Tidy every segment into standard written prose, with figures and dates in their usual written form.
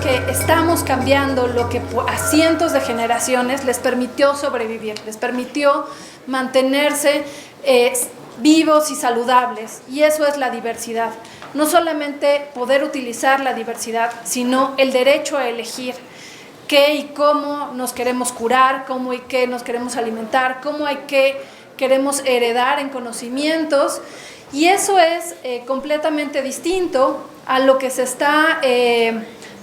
que estamos cambiando, lo que a cientos de generaciones les permitió sobrevivir, les permitió mantenerse vivos y saludables, y eso es la diversidad. No solamente poder utilizar la diversidad, sino el derecho a elegir qué y cómo nos queremos curar, cómo y qué nos queremos alimentar, cómo y qué queremos heredar en conocimientos, y eso es completamente distinto a lo que se está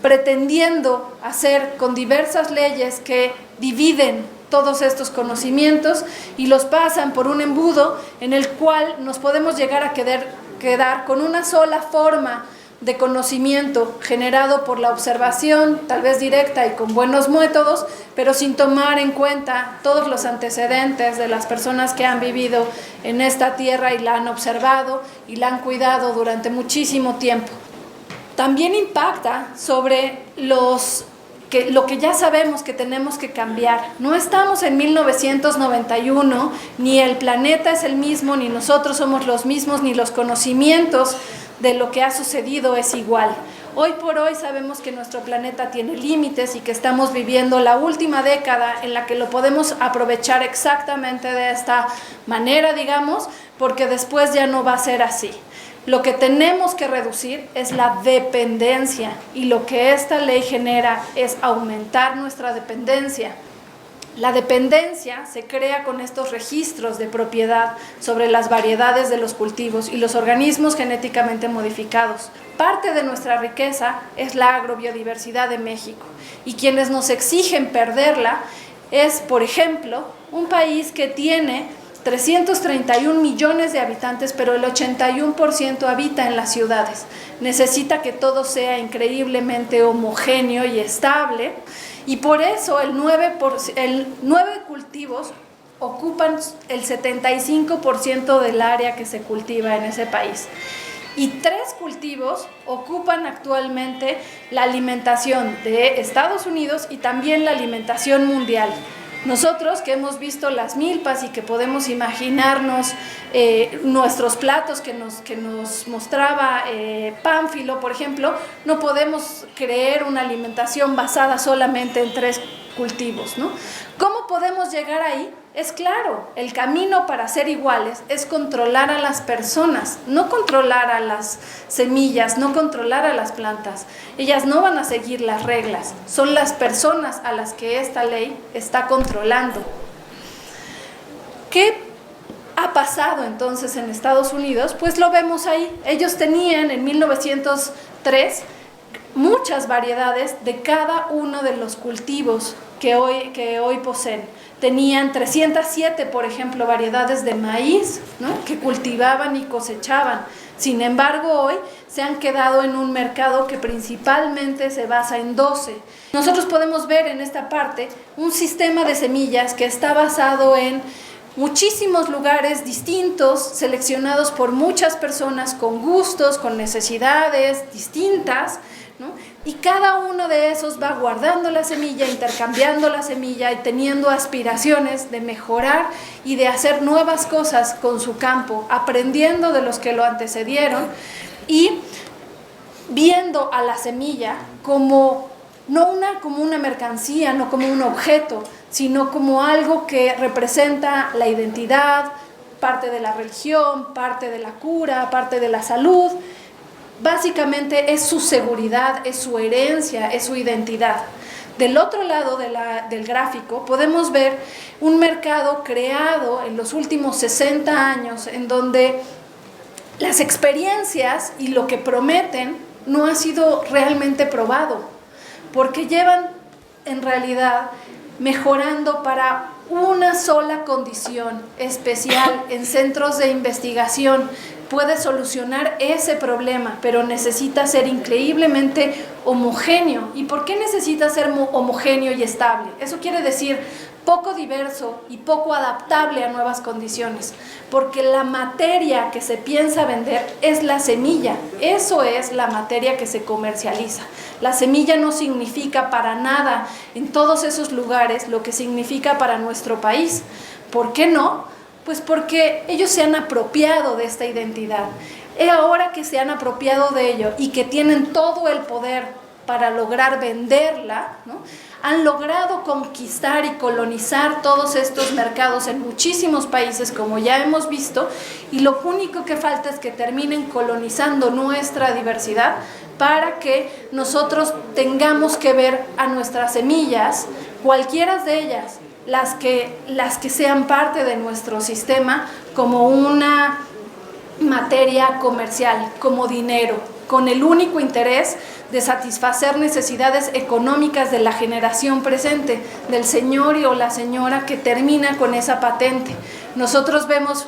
pretendiendo hacer con diversas leyes que dividen todos estos conocimientos y los pasan por un embudo en el cual nos podemos llegar a quedar con una sola forma de conocimiento generado por la observación, tal vez directa y con buenos métodos, pero sin tomar en cuenta todos los antecedentes de las personas que han vivido en esta tierra y la han observado y la han cuidado durante muchísimo tiempo. También impacta sobre lo que ya sabemos que tenemos que cambiar. No estamos en 1991, ni el planeta es el mismo, ni nosotros somos los mismos, ni los conocimientos de lo que ha sucedido es igual. Hoy por hoy sabemos que nuestro planeta tiene límites y que estamos viviendo la última década en la que lo podemos aprovechar exactamente de esta manera, digamos, porque después ya no va a ser así. Lo que tenemos que reducir es la dependencia, y lo que esta ley genera es aumentar nuestra dependencia. La dependencia se crea con estos registros de propiedad sobre las variedades de los cultivos y los organismos genéticamente modificados. Parte de nuestra riqueza es la agrobiodiversidad de México, y quienes nos exigen perderla es, por ejemplo, un país que tiene 331 millones de habitantes, pero el 81% habita en las ciudades. Necesita que todo sea increíblemente homogéneo y estable, y por eso el 9 cultivos ocupan el 75% del área que se cultiva en ese país. Y 3 cultivos ocupan actualmente la alimentación de Estados Unidos y también la alimentación mundial. Nosotros que hemos visto las milpas y que podemos imaginarnos nuestros platos que nos mostraba Pánfilo, por ejemplo, no podemos creer una alimentación basada solamente en 3 cultivos, ¿no? ¿Cómo podemos llegar ahí? Es claro, el camino para ser iguales es controlar a las personas, no controlar a las semillas, no controlar a las plantas. Ellas no van a seguir las reglas, son las personas a las que esta ley está controlando. ¿Qué ha pasado entonces en Estados Unidos? Pues lo vemos ahí. Ellos tenían en 1903 muchas variedades de cada uno de los cultivos que hoy poseen. Tenían 307, por ejemplo, variedades de maíz, ¿no?, que cultivaban y cosechaban. Sin embargo, hoy se han quedado en un mercado que principalmente se basa en 12. Nosotros podemos ver en esta parte un sistema de semillas que está basado en muchísimos lugares distintos, seleccionados por muchas personas con gustos, con necesidades distintas, ¿no? Y cada uno de esos va guardando la semilla, intercambiando la semilla y teniendo aspiraciones de mejorar y de hacer nuevas cosas con su campo, aprendiendo de los que lo antecedieron y viendo a la semilla como no como una mercancía, no como un objeto, sino como algo que representa la identidad, parte de la religión, parte de la cura, parte de la salud. Básicamente es su seguridad, es su herencia, es su identidad. Del otro lado del gráfico podemos ver un mercado creado en los últimos 60 años en donde las experiencias y lo que prometen no ha sido realmente probado, porque llevan en realidad mejorando para una sola condición especial en centros de investigación. Puede solucionar ese problema, pero necesita ser increíblemente homogéneo. ¿Y por qué necesita ser homogéneo y estable? Eso quiere decir poco diverso y poco adaptable a nuevas condiciones, porque la materia que se piensa vender es la semilla. Eso es la materia que se comercializa. La semilla no significa para nada en todos esos lugares lo que significa para nuestro país. ¿Por qué no? Pues porque ellos se han apropiado de esta identidad. Ahora que se han apropiado de ello y que tienen todo el poder para lograr venderla, ¿no? Han logrado conquistar y colonizar todos estos mercados en muchísimos países, como ya hemos visto, y lo único que falta es que terminen colonizando nuestra diversidad para que nosotros tengamos que ver a nuestras semillas, cualquiera de ellas, las que sean parte de nuestro sistema, como una materia comercial, como dinero, con el único interés de satisfacer necesidades económicas de la generación presente, del señor o la señora que termina con esa patente. Nosotros vemos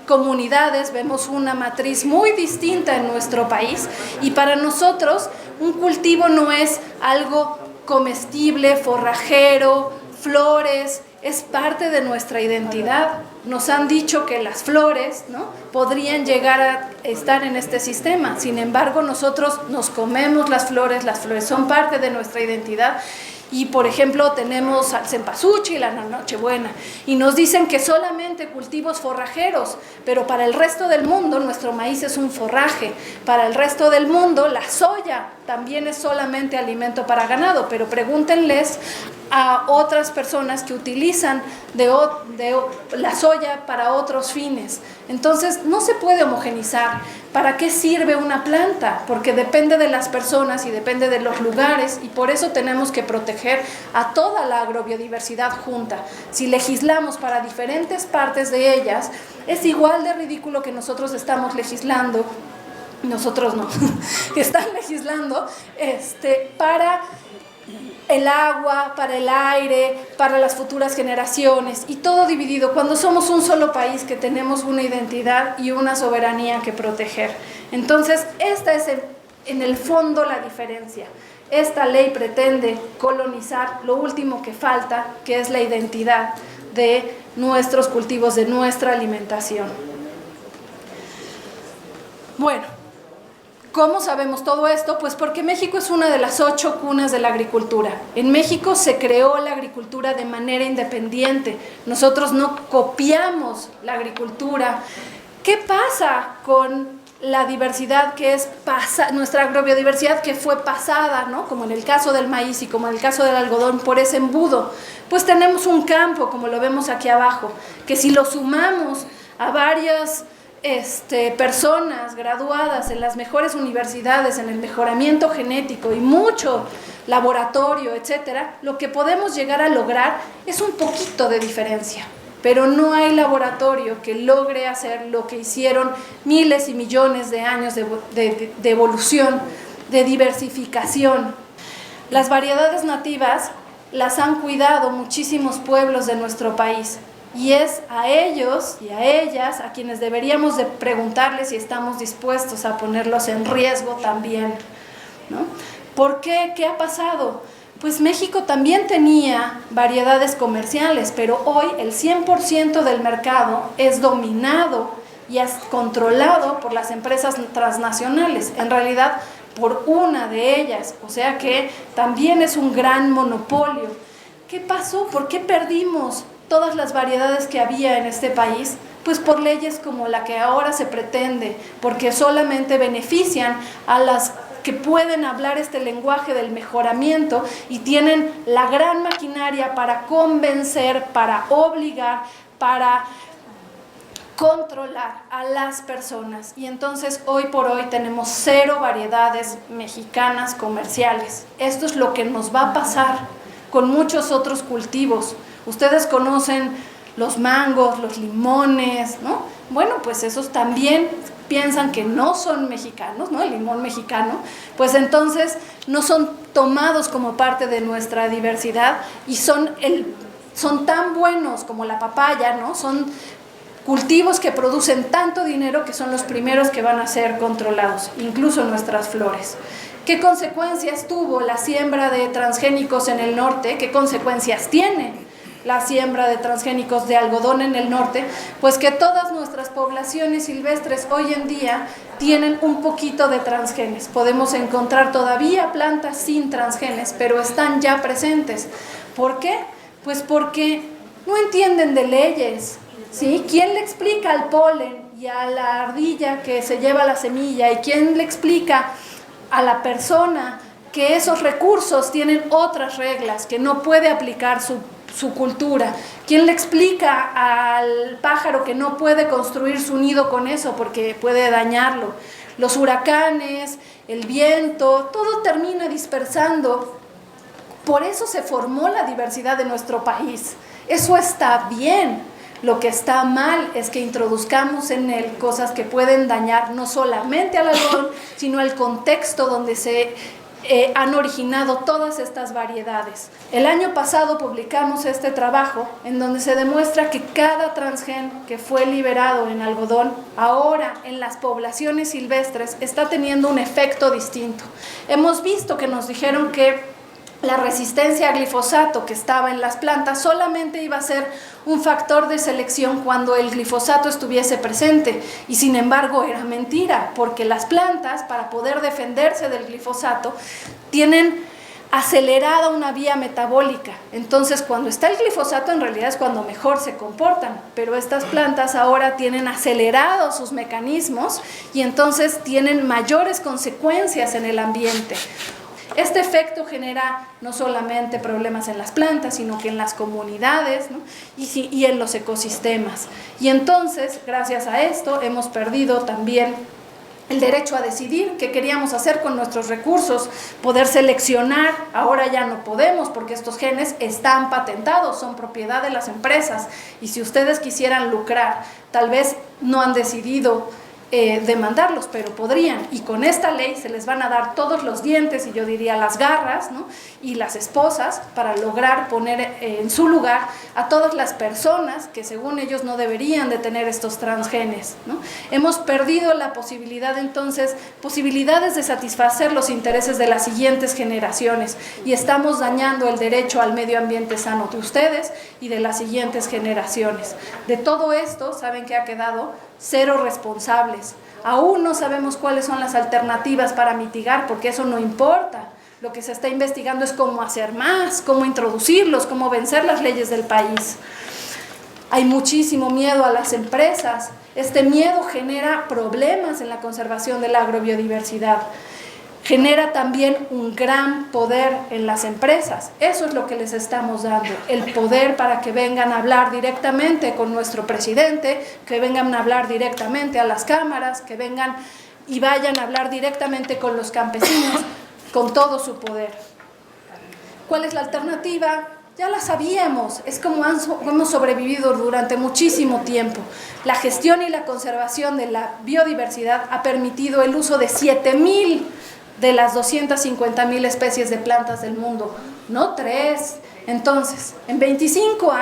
comunidades, vemos una matriz muy distinta en nuestro país, y para nosotros un cultivo no es algo comestible, forrajero, flores, es parte de nuestra identidad. Nos han dicho que las flores, ¿no?, podrían llegar a estar en este sistema. Sin embargo, nosotros nos comemos las flores son parte de nuestra identidad. Y, por ejemplo, tenemos al cempasúchil, la Nochebuena, y nos dicen que solamente cultivos forrajeros, pero para el resto del mundo nuestro maíz es un forraje. Para el resto del mundo la soya también es solamente alimento para ganado, pero pregúntenles a otras personas que utilizan de la soya para otros fines. Entonces no se puede homogenizar. ¿Para qué sirve una planta? Porque depende de las personas y depende de los lugares, y por eso tenemos que proteger a toda la agrobiodiversidad junta. Si legislamos para diferentes partes de ellas, es igual de ridículo que nosotros estamos legislando, nosotros no, que están legislando para el agua, para el aire, para las futuras generaciones, y todo dividido, cuando somos un solo país que tenemos una identidad y una soberanía que proteger. Entonces, esta es en el fondo la diferencia. Esta ley pretende colonizar lo último que falta, que es la identidad de nuestros cultivos, de nuestra alimentación. Bueno, ¿cómo sabemos todo esto? Pues porque México es una de las 8 cunas de la agricultura. En México se creó la agricultura de manera independiente. Nosotros no copiamos la agricultura. ¿Qué pasa con la diversidad que es nuestra agrobiodiversidad que fue pasada, ¿no?, como en el caso del maíz y como en el caso del algodón, por ese embudo? Pues tenemos un campo, como lo vemos aquí abajo, que si lo sumamos a varias personas graduadas en las mejores universidades, en el mejoramiento genético y mucho laboratorio, etcétera, lo que podemos llegar a lograr es un poquito de diferencia, pero no hay laboratorio que logre hacer lo que hicieron miles y millones de años de evolución, de diversificación. Las variedades nativas las han cuidado muchísimos pueblos de nuestro país, y es a ellos y a ellas a quienes deberíamos de preguntarles si estamos dispuestos a ponerlos en riesgo también, ¿no? ¿Por qué? ¿Qué ha pasado? Pues México también tenía variedades comerciales, pero hoy el 100% del mercado es dominado y es controlado por las empresas transnacionales, en realidad por una de ellas, o sea que también es un gran monopolio. ¿Qué pasó? ¿Por qué perdimos todas las variedades que había en este país? Pues por leyes como la que ahora se pretende, porque solamente benefician a las que pueden hablar este lenguaje del mejoramiento y tienen la gran maquinaria para convencer, para obligar, para controlar a las personas. Y entonces hoy por hoy tenemos 0 variedades mexicanas comerciales. Esto es lo que nos va a pasar con muchos otros cultivos. Ustedes conocen los mangos, los limones, ¿no? Bueno, pues esos también piensan que no son mexicanos, ¿no? El limón mexicano, pues entonces no son tomados como parte de nuestra diversidad y son tan buenos como la papaya, ¿no? Son cultivos que producen tanto dinero que son los primeros que van a ser controlados, incluso nuestras flores. ¿Qué consecuencias tuvo la siembra de transgénicos en el norte? ¿Qué consecuencias tiene la siembra de transgénicos de algodón en el norte? Pues que todas nuestras poblaciones silvestres hoy en día tienen un poquito de transgenes. Podemos encontrar todavía plantas sin transgenes, pero están ya presentes. ¿Por qué? Pues porque no entienden de leyes, ¿sí? ¿Quién le explica al polen y a la ardilla que se lleva la semilla? ¿Y quién le explica a la persona que esos recursos tienen otras reglas, que no puede aplicar su cultura. ¿Quién le explica al pájaro que no puede construir su nido con eso porque puede dañarlo? Los huracanes, el viento, todo termina dispersando. Por eso se formó la diversidad de nuestro país. Eso está bien. Lo que está mal es que introduzcamos en él cosas que pueden dañar no solamente al algodón, sino al contexto donde se han originado todas estas variedades. El año pasado publicamos este trabajo en donde se demuestra que cada transgén que fue liberado en algodón, ahora en las poblaciones silvestres, está teniendo un efecto distinto. Hemos visto que nos dijeron que la resistencia a glifosato que estaba en las plantas solamente iba a ser un factor de selección cuando el glifosato estuviese presente, y sin embargo era mentira, porque las plantas, para poder defenderse del glifosato, tienen acelerada una vía metabólica. Entonces, cuando está el glifosato, en realidad es cuando mejor se comportan, pero estas plantas ahora tienen acelerados sus mecanismos y entonces tienen mayores consecuencias en el ambiente. Este efecto genera no solamente problemas en las plantas, sino que en las comunidades, ¿no? y en los ecosistemas. Y entonces, gracias a esto, hemos perdido también el derecho a decidir qué queríamos hacer con nuestros recursos, poder seleccionar. Ahora ya no podemos porque estos genes están patentados, son propiedad de las empresas, y si ustedes quisieran lucrar, tal vez no han decidido demandarlos, pero podrían, y con esta ley se les van a dar todos los dientes, y yo diría las garras, ¿no? y las esposas, para lograr poner en su lugar a todas las personas que según ellos no deberían de tener estos transgenes, ¿no? Hemos perdido la posibilidad, entonces, posibilidades de satisfacer los intereses de las siguientes generaciones, y estamos dañando el derecho al medio ambiente sano de ustedes y de las siguientes generaciones. De todo esto, ¿saben qué ha quedado? Cero responsables. Aún no sabemos cuáles son las alternativas para mitigar, porque eso no importa. Lo que se está investigando es cómo hacer más, cómo introducirlos, cómo vencer las leyes del país. Hay muchísimo miedo a las empresas. Este miedo genera problemas en la conservación de la agrobiodiversidad. Genera también un gran poder en las empresas. Eso es lo que les estamos dando, el poder para que vengan a hablar directamente con nuestro presidente, que vengan a hablar directamente a las cámaras, que vengan y vayan a hablar directamente con los campesinos, con todo su poder. ¿Cuál es la alternativa? Ya la sabíamos, es como hemos sobrevivido durante muchísimo tiempo. La gestión y la conservación de la biodiversidad ha permitido el uso de 7,000 de las 250,000 especies de plantas del mundo, no 3. Entonces, hace 25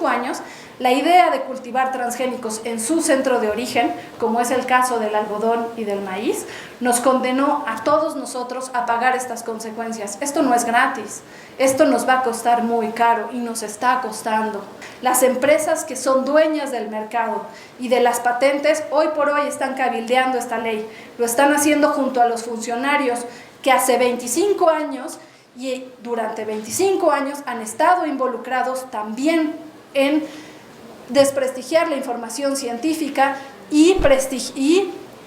años, la idea de cultivar transgénicos en su centro de origen, como es el caso del algodón y del maíz, nos condenó a todos nosotros a pagar estas consecuencias. Esto no es gratis, esto nos va a costar muy caro y nos está costando. Las empresas que son dueñas del mercado y de las patentes, hoy por hoy están cabildeando esta ley. Lo están haciendo junto a los funcionarios que hace 25 años y durante 25 años han estado involucrados también en desprestigiar la información científica y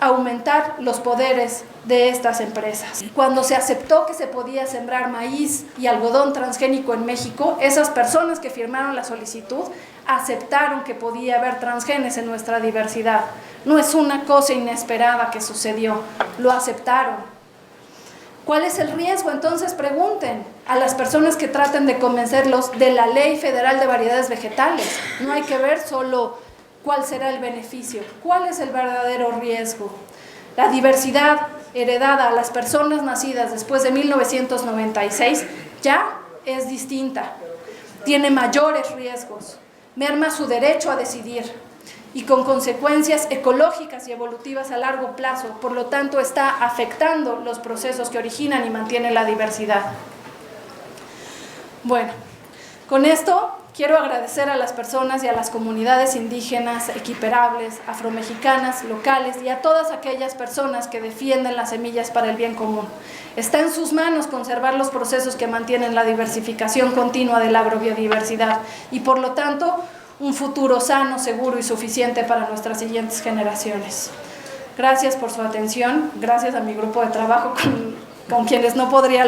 aumentar los poderes de estas empresas. Cuando se aceptó que se podía sembrar maíz y algodón transgénico en México, esas personas que firmaron la solicitud aceptaron que podía haber transgenes en nuestra diversidad. No es una cosa inesperada que sucedió, lo aceptaron. ¿Cuál es el riesgo? Entonces pregunten a las personas que traten de convencerlos de la Ley Federal de Variedades Vegetales. No hay que ver solo cuál será el beneficio, cuál es el verdadero riesgo. La diversidad heredada a las personas nacidas después de 1996 ya es distinta, tiene mayores riesgos, merma su derecho a decidir y con consecuencias ecológicas y evolutivas a largo plazo. Por lo tanto, está afectando los procesos que originan y mantienen la diversidad. Bueno, con esto quiero agradecer a las personas y a las comunidades indígenas, equiparables, afromexicanas, locales y a todas aquellas personas que defienden las semillas para el bien común. Está en sus manos conservar los procesos que mantienen la diversificación continua de la agrobiodiversidad y, por lo tanto, un futuro sano, seguro y suficiente para nuestras siguientes generaciones. Gracias por su atención, gracias a mi grupo de trabajo con quienes no podría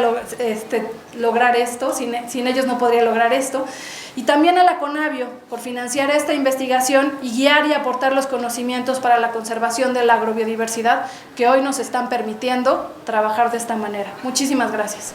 lograr esto, sin ellos no podría lograr esto. Y también a la CONABIO por financiar esta investigación y guiar y aportar los conocimientos para la conservación de la agrobiodiversidad que hoy nos están permitiendo trabajar de esta manera. Muchísimas gracias.